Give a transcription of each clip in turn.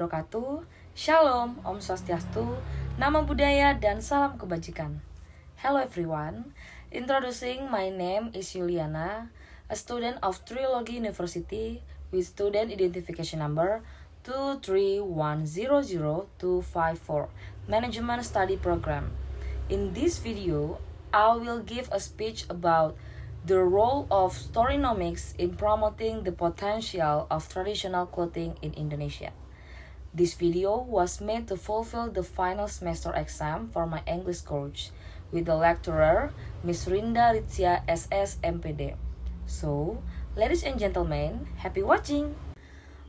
wabarakatuh. Shalom, Om Swastiastu, Nama Budaya dan salam kebajikan. Hello everyone. Introducing, my name is Yuliana, a student of Trilogy University with student identification number 231000254, Management Study Program. In this video, I will give a speech about the role of Storynomics in promoting the potential of traditional clothing in Indonesia. This video was made to fulfill the final semester exam for my English course with the lecturer, Miss Rinda Ritzia SS MPD. So, ladies and gentlemen, happy watching!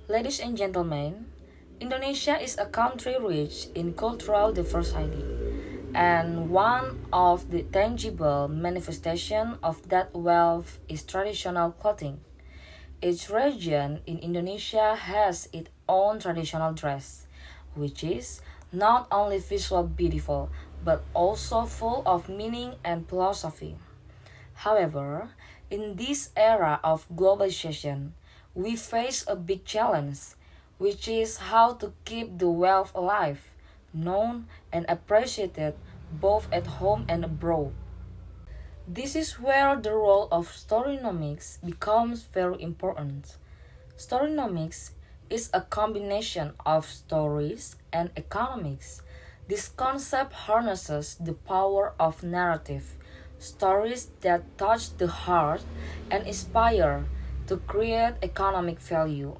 Ladies and gentlemen, Indonesia is a country rich in cultural diversity, and one of the tangible manifestation of that wealth is traditional clothing. Each region in Indonesia has its own traditional dress, which is not only visually beautiful, but also full of meaning and philosophy. However, in this era of globalization, we face a big challenge, which is how to keep the wealth alive, known and appreciated both at home and abroad. This is where the role of Storynomics becomes very important. Storynomics is a combination of stories and economics. This concept harnesses the power of narrative, stories that touch the heart and inspire to create economic value.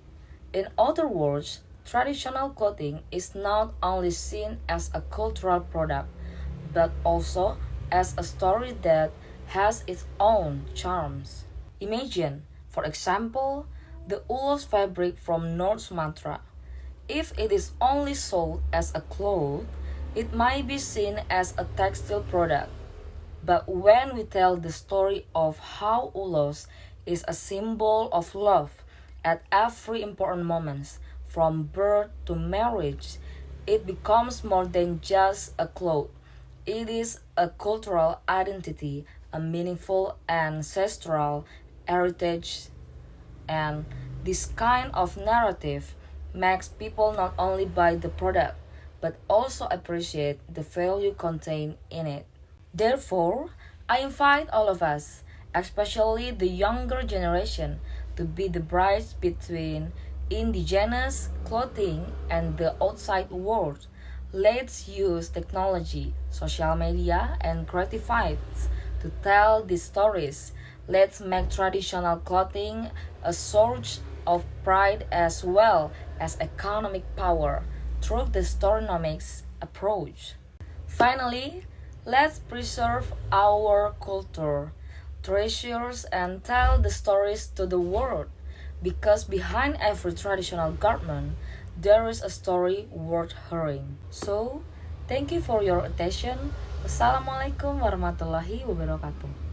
In other words, traditional clothing is not only seen as a cultural product, but also as a story that has its own charms. Imagine, for example, the ulos fabric from North Sumatra. If it is only sold as a cloth, it might be seen as a textile product. But when we tell the story of how ulos is a symbol of love at every important moment, from birth to marriage, it becomes more than just a cloth. It is a cultural identity, a meaningful ancestral heritage, and this kind of narrative makes people not only buy the product, but also appreciate the value contained in it. Therefore, I invite all of us, especially the younger generation, to be the bridge between indigenous clothing and the outside world. Let's use technology, social media, and creative arts to tell these stories. Let's make traditional clothing a source of pride as well as economic power through the Storynomics approach. Finally, let's preserve our culture, treasures, and tell the stories to the world, because behind every traditional garment, there is a story worth hearing. So, thank you for your attention. Wassalamualaikum warahmatullahi wabarakatuh.